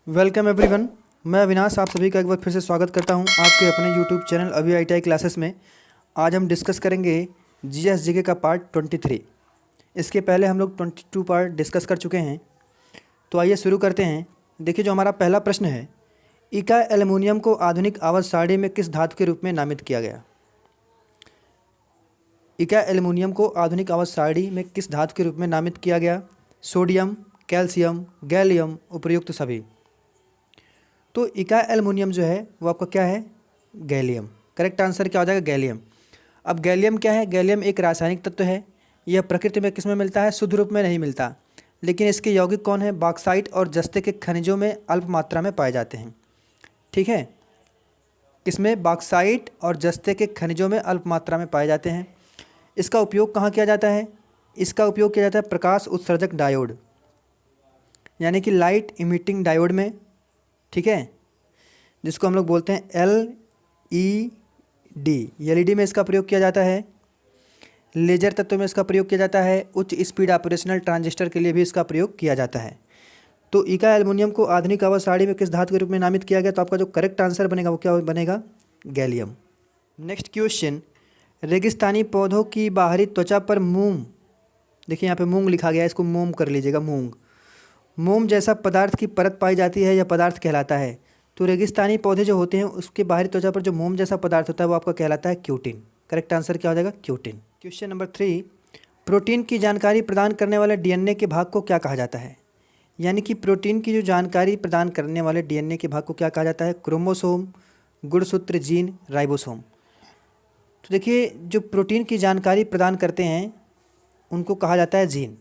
Welcome everyone, मैं अविनाश आप सभी का एक बार फिर से स्वागत करता हूं आपके अपने यूट्यूब चैनल अभी ITI क्लासेस में। आज हम डिस्कस करेंगे GS GK का पार्ट 23। इसके पहले हम लोग 22 पार्ट डिस्कस कर चुके हैं। तो आइए शुरू करते हैं। देखिए, जो हमारा पहला प्रश्न है, इका एल्युमिनियम को आधुनिक आवर्त सारणी में किस धातु के रूप में नामित किया गया? इका एल्युमिनियम को आधुनिक आवर्त सारणी में किस धातु के रूप में नामित किया गया? सोडियम, कैल्शियम, गैलियम, उपर्युक्त सभी। तो इका एल्युमिनियम जो है वो आपका क्या है? गैलियम। करेक्ट आंसर क्या हो जाएगा? गैलियम। अब गैलियम क्या है? गैलियम एक रासायनिक तत्व है। यह प्रकृति में किस में मिलता है? शुद्ध रूप में नहीं मिलता, लेकिन इसके यौगिक कौन है? बॉक्साइट और जस्ते के खनिजों में अल्प मात्रा में पाए जाते हैं। ठीक है, इसमें बॉक्साइट और जस्ते के खनिजों में अल्प मात्रा में पाए जाते हैं। इसका उपयोग कहाँ किया जाता है? इसका उपयोग किया जाता है प्रकाश उत्सर्जक डायोड, यानी कि लाइट इमिटिंग डायोड में। ठीक है, जिसको हम लोग बोलते हैं LED। LED में इसका प्रयोग किया जाता है। लेजर तत्व में इसका प्रयोग किया जाता है। उच्च स्पीड ऑपरेशनल ट्रांजिस्टर के लिए भी इसका प्रयोग किया जाता है। तो इका एल्युमिनियम को आधुनिक आवर्त सारणी में किस धातु के रूप में नामित किया गया? तो आपका जो करेक्ट आंसर बनेगा वो क्या बनेगा? गैलियम। नेक्स्ट क्वेश्चन, रेगिस्तानी पौधों की बाहरी त्वचा पर मूंग, देखिए यहाँ पे मूंग लिखा गया है, इसको मोम कर लीजिएगा। मोम जैसा पदार्थ की परत पाई जाती है, यह पदार्थ कहलाता है। तो रेगिस्तानी पौधे जो होते हैं उसके बाहरी त्वचा पर जो मोम जैसा पदार्थ होता है वो आपका कहलाता है क्यूटिन। करेक्ट आंसर क्या हो जाएगा? क्यूटिन। क्वेश्चन नंबर 3, प्रोटीन की जानकारी प्रदान करने वाले DNA के भाग को क्या कहा जाता है? यानी कि प्रोटीन की जो जानकारी प्रदान करने वाले DNA के भाग को क्या कहा जाता है? क्रोमोसोम, गुणसूत्र, जीन, राइबोसोम। तो देखिए, जो प्रोटीन की जानकारी प्रदान करते हैं उनको कहा जाता है जीन।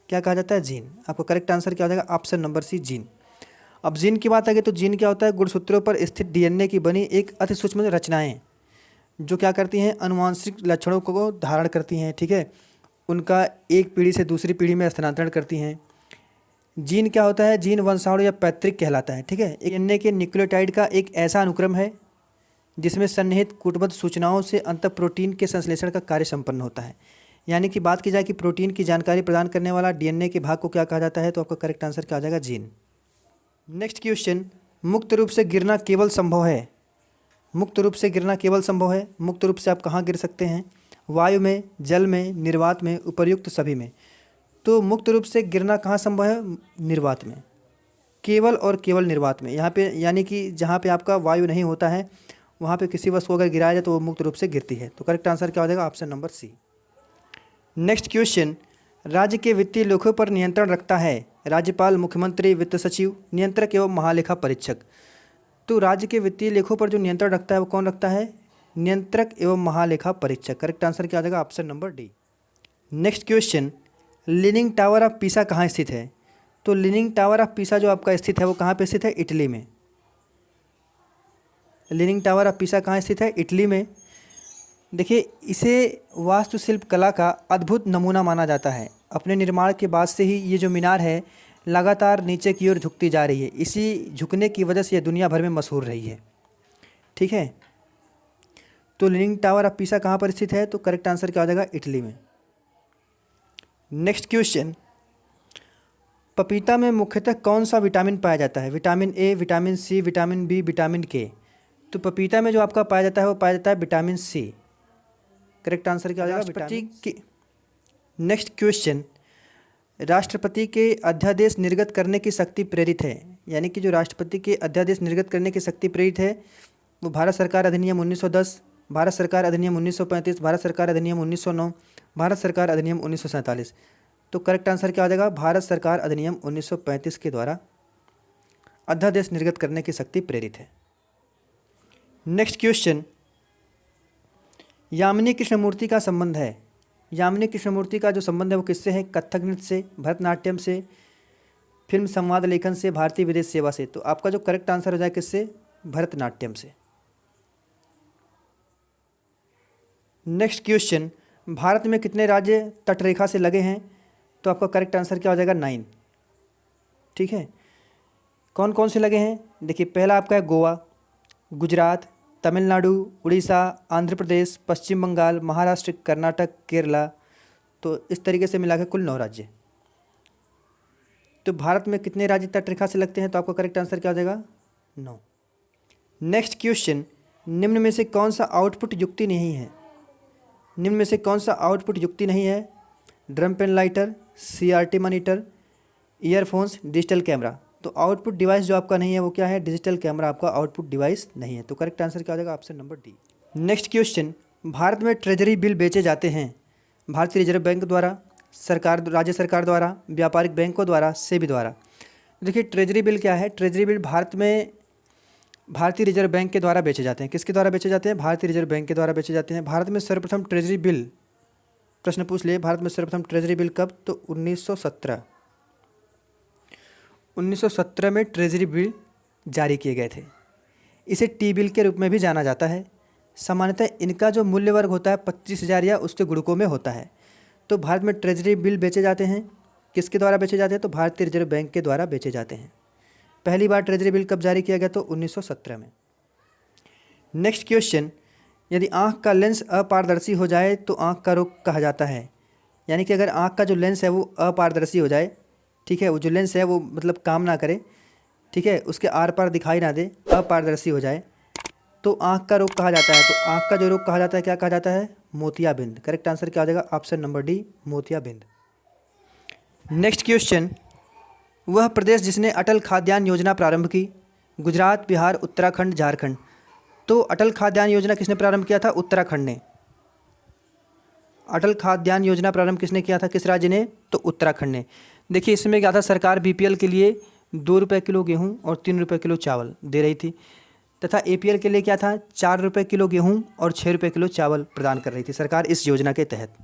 क्या कहा जाता है? जीन। आपका करेक्ट आंसर क्या हो जाएगा? Option number C, gene. अब जीन की बात आ गई तो जीन क्या होता है? गुणसूत्रों पर स्थित DNA की बनी एक अति सूक्ष्म रचनाएं जो क्या करती हैं? अनुवांशिक लक्षणों को धारण करती हैं। ठीक है, उनका एक पीढ़ी से दूसरी पीढ़ी में स्थानांतरण करती हैं। जीन क्या होता है? जीन वंशावली या पैतृक कहलाता है। ठीक है, DNA के न्यूक्लियोटाइड का एक ऐसा अनुक्रम है जिसमें सन्निहित कूटबद्ध सूचनाओं से अंतः प्रोटीन के संश्लेषण का कार्य संपन्न होता है। यानी कि बात की जाए कि प्रोटीन की जानकारी प्रदान करने वाला DNA के भाग को क्या कहा जाता है? तो आपका करेक्ट आंसर क्या आ जाएगा? जीन। नेक्स्ट क्वेश्चन, मुक्त रूप से गिरना केवल संभव है। मुक्त रूप से गिरना केवल संभव है। मुक्त रूप से आप कहाँ गिर सकते हैं? वायु में, जल में, निर्वात में, उपर्युक्त सभी में। तो मुक्त रूप से गिरना कहाँ संभव है? निर्वात में, केवल और केवल निर्वात में। यहाँ पे यानी कि जहाँ पे आपका वायु नहीं होता है वहाँ पे किसी वस्तु को अगर गिराया जाए तो वो मुक्त रूप से गिरती है। तो करेक्ट आंसर क्या हो जाएगा? Option number C. Next question, राज्य के वित्तीय लेखों पर नियंत्रण रखता है राज्यपाल, मुख्यमंत्री, वित्त सचिव, नियंत्रक एवं महालेखा परीक्षक। तो राज्य के वित्तीय लेखों पर जो नियंत्रण रखता है वो कौन रखता है? नियंत्रक एवं महालेखा परीक्षक। करेक्ट आंसर क्या आ जाएगा? Option number D. Next question, leaning tower of Pisa कहाँ स्थित है? तो लीनिंग टावर ऑफ पीसा जो आपका स्थित है वो कहाँ पे स्थित है? इटली में। लीनिंग टावर ऑफ पीसा कहाँ स्थित है? इटली में। देखिए, इसे वास्तुशिल्प कला का अद्भुत नमूना माना जाता है। अपने निर्माण के बाद से ही ये जो मीनार है लगातार नीचे की ओर झुकती जा रही है। इसी झुकने की वजह से ये दुनिया भर में मशहूर रही है। ठीक है, तो लीनिंग टावर ऑफ पीसा कहाँ पर स्थित है? तो करेक्ट आंसर क्या हो जाएगा? इटली में। नेक्स्ट क्वेश्चन, पपीता में मुख्यतः कौन सा विटामिन पाया जाता है? Vitamin A, vitamin C, vitamin B, vitamin K. तो पपीता में जो आपका पाया जाता है वो पाया जाता है विटामिन सी। करेक्ट आंसर क्या हो जाएगा? राष्ट्रपति की। नेक्स्ट क्वेश्चन, राष्ट्रपति के अध्यादेश निर्गत करने की शक्ति प्रेरित है। यानी कि जो राष्ट्रपति के अध्यादेश निर्गत करने की शक्ति प्रेरित है वो भारत सरकार अधिनियम 1910, भारत सरकार अधिनियम 1935, भारत सरकार अधिनियम 1909, भारत सरकार अधिनियम 1947। तो करेक्ट आंसर क्या हो जाएगा? भारत सरकार अधिनियम 1935 के द्वारा अध्यादेश निर्गत करने की शक्ति प्रेरित है। नेक्स्ट क्वेश्चन, यामिनी कृष्णमूर्ति का संबंध है। यामिनी कृष्णमूर्ति का जो संबंध है वो किससे है? कथक नृत्य से, भरतनाट्यम से, फिल्म संवाद लेखन से, भारतीय विदेश सेवा से। तो आपका जो करेक्ट आंसर हो जाए किससे? भरतनाट्यम से। नेक्स्ट क्वेश्चन, भारत में कितने राज्य तटरेखा से लगे हैं? तो आपका करेक्ट आंसर क्या हो जाएगा? 9। ठीक है, कौन कौन से लगे हैं? देखिए, पहला आपका है गोवा, गुजरात, तमिलनाडु, उड़ीसा, आंध्र प्रदेश, पश्चिम बंगाल, महाराष्ट्र, कर्नाटक, केरला। तो इस तरीके से मिला के कुल 9 राज्य। तो भारत में कितने राज्य तटरेखा से लगते हैं? तो आपका करेक्ट आंसर क्या हो जाएगा? 9। नेक्स्ट क्वेश्चन, निम्न में से कौन सा आउटपुट युक्ति नहीं है? निम्न में से कौन सा आउटपुट युक्ति नहीं है? Drum pen lighter, CRT monitor, earphones, digital camera. तो आउटपुट डिवाइस जो आपका नहीं है वो क्या है? डिजिटल कैमरा आपका आउटपुट डिवाइस नहीं है। तो करेक्ट आंसर क्या हो जाएगा? Option number D. Next question, भारत में ट्रेजरी बिल बेचे जाते हैं भारतीय रिजर्व बैंक द्वारा, सरकार, राज्य सरकार द्वारा, व्यापारिक बैंकों द्वारा, सेबी द्वारा। देखिए ट्रेजरी बिल क्या है? ट्रेजरी बिल भारत में भारतीय रिजर्व बैंक के द्वारा बेचे जाते हैं। किसके द्वारा बेचे जाते हैं? भारतीय रिजर्व बैंक के द्वारा बेचे जाते हैं। भारत में सर्वप्रथम ट्रेजरी बिल, प्रश्न पूछ लिए, भारत में सर्वप्रथम ट्रेजरी बिल कब? तो 1917 में ट्रेजरी बिल जारी किए गए थे। इसे टी बिल के रूप में भी जाना जाता है। सामान्यतः इनका जो मूल्य वर्ग होता है 25,000 या उसके गुणकों में होता है। तो भारत में ट्रेजरी बिल बेचे जाते हैं। किसके द्वारा बेचे जाते हैं? तो भारतीय रिजर्व बैंक के द्वारा बेचे जाते हैं। पहली बार ट्रेजरी बिल कब जारी किया गया? तो 1917 में। नेक्स्ट क्वेश्चन, यदि आँख का लेंस अपारदर्शी हो जाए तो आँख का रोग कहा जाता है। यानी कि अगर आँख का जो लेंस है वो अपारदर्शी हो जाए, ठीक है, वो जो लेंस है वो मतलब काम ना करे, ठीक है, उसके आर पार दिखाई ना दे, अपारदर्शी हो जाए, तो आँख का रोग कहा जाता है। तो आँख का जो रोग कहा जाता है क्या कहा जाता है? मोतियाबिंद। करेक्ट आंसर क्या हो जाएगा? ऑप्शन नंबर डी, मोतियाबिंद। नेक्स्ट क्वेश्चन, वह प्रदेश जिसने अटल खाद्यान्न योजना प्रारंभ की? गुजरात, बिहार, उत्तराखंड, झारखंड। तो अटल खाद्यान्न योजना किसने प्रारंभ किया था? उत्तराखंड ने। अटल खाद्यान्न योजना प्रारंभ किसने किया था? किस राज्य ने? तो उत्तराखंड ने। देखिए इसमें क्या था, सरकार BPL के लिए 2 रुपये किलो गेहूँ और 3 रुपये किलो चावल दे रही थी, तथा APL के लिए क्या था, 4 रुपये किलो गेहूँ और 6 रुपये किलो चावल प्रदान कर रही थी सरकार इस योजना के तहत।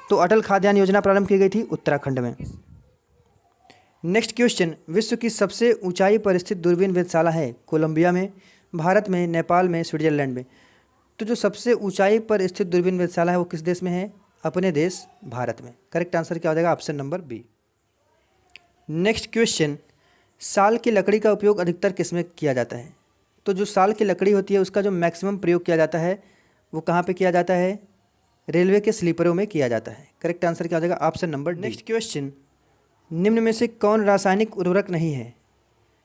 तो अटल खाद्यान्न योजना प्रारंभ की गई थी उत्तराखंड में। नेक्स्ट क्वेश्चन, विश्व की सबसे ऊंचाई पर स्थित दूरबीन वेधशाला है? कोलंबिया में, भारत में, नेपाल में, स्विट्जरलैंड में। तो जो सबसे ऊंचाई पर स्थित दूरबीन वेधशाला है वो किस देश में है? अपने देश भारत में। करेक्ट आंसर क्या हो जाएगा? Option number B. Next question, साल की लकड़ी का उपयोग अधिकतर किस में किया जाता है? तो जो साल की लकड़ी होती है उसका जो मैक्सिमम प्रयोग किया जाता है वो कहाँ पे किया जाता है? रेलवे के स्लीपरों में किया जाता है। करेक्ट आंसर क्या हो जाएगा? Option number D. Next question, निम्न में से कौन रासायनिक उर्वरक नहीं है?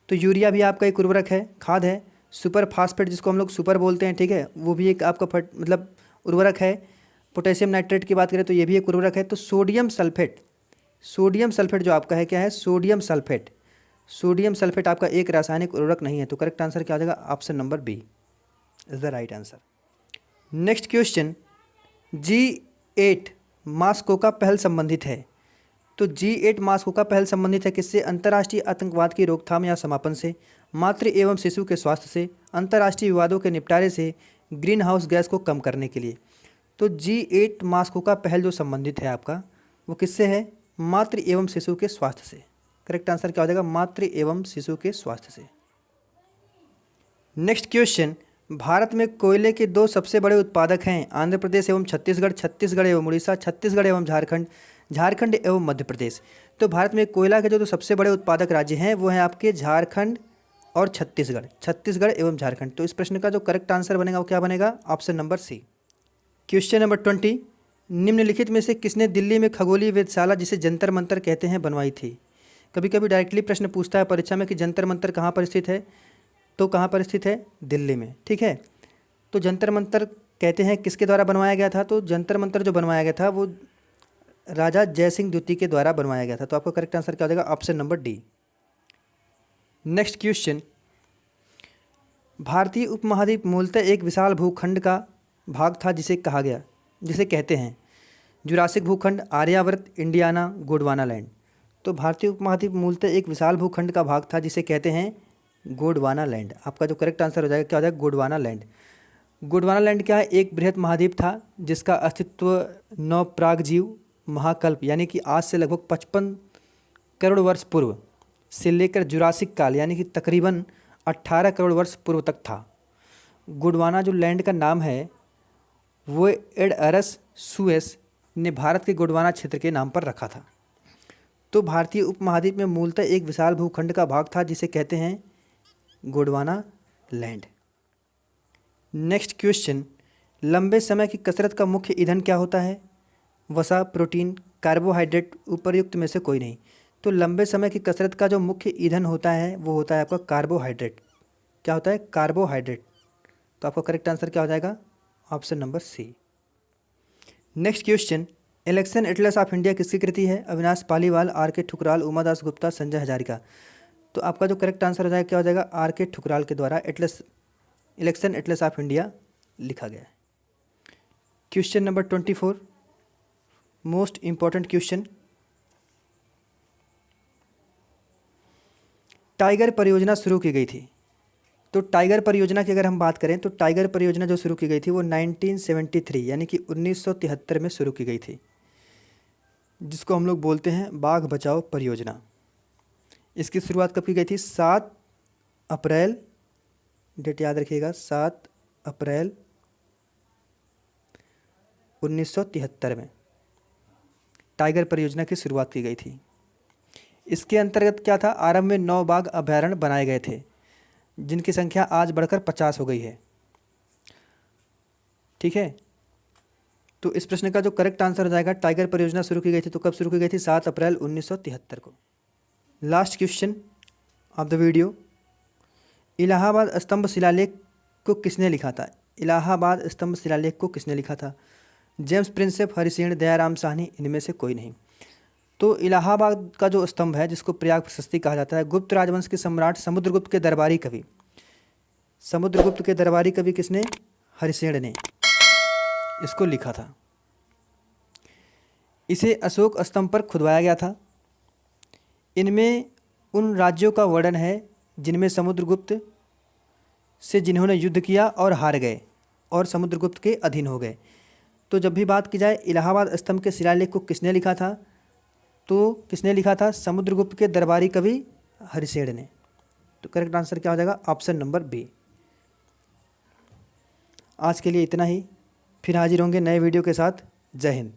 तो यूरिया भी आपका एक उर्वरक है, खाद है। सुपर फास्फेट जिसको हम लोग सुपर बोलते हैं, ठीक है, वो भी एक आपका मतलब उर्वरक है। पोटेशियम नाइट्रेट की बात करें तो ये भी एक उर्वरक है। तो सोडियम सल्फेट, सोडियम सल्फेट जो आपका है क्या है? Sodium sulphate. सोडियम सल्फेट आपका एक रासायनिक उर्वरक नहीं है। तो करेक्ट आंसर क्या हो जाएगा? Option number B is the right answer. Next question, G8 Moscow का पहल संबंधित है? तो G8 मास्को का पहल संबंधित है किससे? अंतर्राष्ट्रीय आतंकवाद की रोकथाम या समापन से, मातृ एवं शिशु के स्वास्थ्य से, अंतर्राष्ट्रीय विवादों के निपटारे से, ग्रीन हाउस गैस को कम करने के लिए। तो G8 मास्को का पहल जो संबंधित है आपका वो किससे है? मातृ एवं शिशु के स्वास्थ्य से। करेक्ट आंसर क्या हो जाएगा? मातृ एवं शिशु के स्वास्थ्य से। नेक्स्ट क्वेश्चन, भारत में कोयले के 2 सबसे बड़े उत्पादक हैं? आंध्र प्रदेश एवं छत्तीसगढ़, छत्तीसगढ़ एवं उड़ीसा, छत्तीसगढ़ एवं झारखंड, झारखंड एवं मध्य प्रदेश। तो भारत में कोयला के जो सबसे बड़े उत्पादक राज्य हैं वो हैं आपके झारखंड और छत्तीसगढ़, छत्तीसगढ़ एवं झारखंड। तो इस प्रश्न का जो करेक्ट आंसर बनेगा वो क्या बनेगा? Option number C. Question number 20, निम्नलिखित में से किसने दिल्ली में खगोलीय वेधशाला जिसे जंतर मंतर कहते हैं बनवाई थी? कभी कभी डायरेक्टली प्रश्न पूछता है परीक्षा में कि जंतर मंतर कहाँ पर स्थित है? तो कहाँ पर स्थित है? दिल्ली में, ठीक है। तो जंतर मंतर कहते हैं किसके द्वारा बनवाया गया था? तो जंतर मंतर जो बनवाया गया था वो राजा जयसिंह द्वितीय के द्वारा बनवाया गया था। तो आपका करेक्ट आंसर क्या हो जाएगा? Option number D. Next question, भारतीय उपमहाद्वीप मूलतः एक विशाल भूखंड का भाग था जिसे कहते हैं जुरासिक भूखंड, आर्यावर्त, इंडियाना, गोंडवाना लैंड। तो भारतीय उपमहाद्वीप मूलतः एक विशाल भूखंड का भाग था जिसे कहते हैं गोंडवाना लैंड। आपका जो करेक्ट आंसर हो जाएगा क्या हो जाएगा? गोंडवाना लैंड। गोंडवाना लैंड क्या है? एक बृहत महाद्वीप था जिसका अस्तित्व नवप्रागजीव महाकल्प यानी कि आज से लगभग 55 करोड़ वर्ष पूर्व से लेकर जुरासिक काल यानी कि तकरीबन 18 करोड़ वर्ष पूर्व तक था। गोंडवाना जो लैंड का नाम है वो एडअरस सुएस ने भारत के गोंडवाना क्षेत्र के नाम पर रखा था। तो भारतीय उपमहाद्वीप में मूलतः एक विशाल भूखंड का भाग था जिसे कहते हैं गोंडवाना लैंड। नेक्स्ट क्वेश्चन, लंबे समय की कसरत का मुख्य ईंधन क्या होता है? वसा, प्रोटीन, कार्बोहाइड्रेट, उपर्युक्त में से कोई नहीं। तो लंबे समय की कसरत का जो मुख्य ईंधन होता है वो होता है आपका कार्बोहाइड्रेट। क्या होता है? कार्बोहाइड्रेट। तो आपका करेक्ट आंसर क्या हो जाएगा? Option number C. Next question, election atlas of India किसकी कृति है? अविनाश पालीवाल, आर के ठुकराल, उमादास गुप्ता, संजय हजारिका। तो आपका जो करेक्ट आंसर हो जाएगा क्या हो जाएगा? आर के ठुकराल के द्वारा इलेक्शन एटलस ऑफ इंडिया लिखा गया है। Question number 24, most important question, tiger परियोजना शुरू की गई थी। तो टाइगर परियोजना की अगर हम बात करें तो टाइगर परियोजना जो शुरू की गई थी वो 1973 यानी कि 1973 में शुरू की गई थी, जिसको हम लोग बोलते हैं बाघ बचाओ परियोजना। इसकी शुरुआत कब की गई थी? 7 अप्रैल, डेट याद रखिएगा, 7 अप्रैल 1973 में टाइगर परियोजना की शुरुआत की गई थी। इसके अंतर्गत क्या था? आरंभ में 9 बाघ अभयारण्य बनाए गए थे, जिनकी संख्या आज बढ़कर 50 हो गई है। ठीक है, तो इस प्रश्न का जो करेक्ट आंसर हो जाएगा, टाइगर परियोजना शुरू की गई थी तो कब शुरू की गई थी? 7 अप्रैल 1973 को। Last question of the video, Allahabad स्तंभ शिलालेख को किसने लिखा था? इलाहाबाद स्तंभ शिलालेख को किसने लिखा था? जेम्स प्रिंसेप, हरिसेन, दयाराम साहनी, इनमें से कोई नहीं। तो इलाहाबाद का जो स्तंभ है, जिसको प्रयाग प्रशस्ति कहा जाता है, गुप्त राजवंश के सम्राट समुद्रगुप्त के दरबारी कवि, समुद्रगुप्त के दरबारी कवि किसने? हरिसेन ने इसको लिखा था। इसे अशोक स्तंभ पर खुदवाया गया था। इनमें उन राज्यों का वर्णन है जिनमें समुद्रगुप्त से जिन्होंने युद्ध किया और हार गए और समुद्रगुप्त के अधीन हो गए। तो जब भी बात की जाए इलाहाबाद स्तंभ के शिलालेख को किसने लिखा था, तो किसने लिखा था? समुद्रगुप्त के दरबारी कवि हरिसेन ने। तो करेक्ट आंसर क्या हो जाएगा? Option number B. आज के लिए इतना ही, फिर हाजिर होंगे नए वीडियो के साथ। जय हिंद।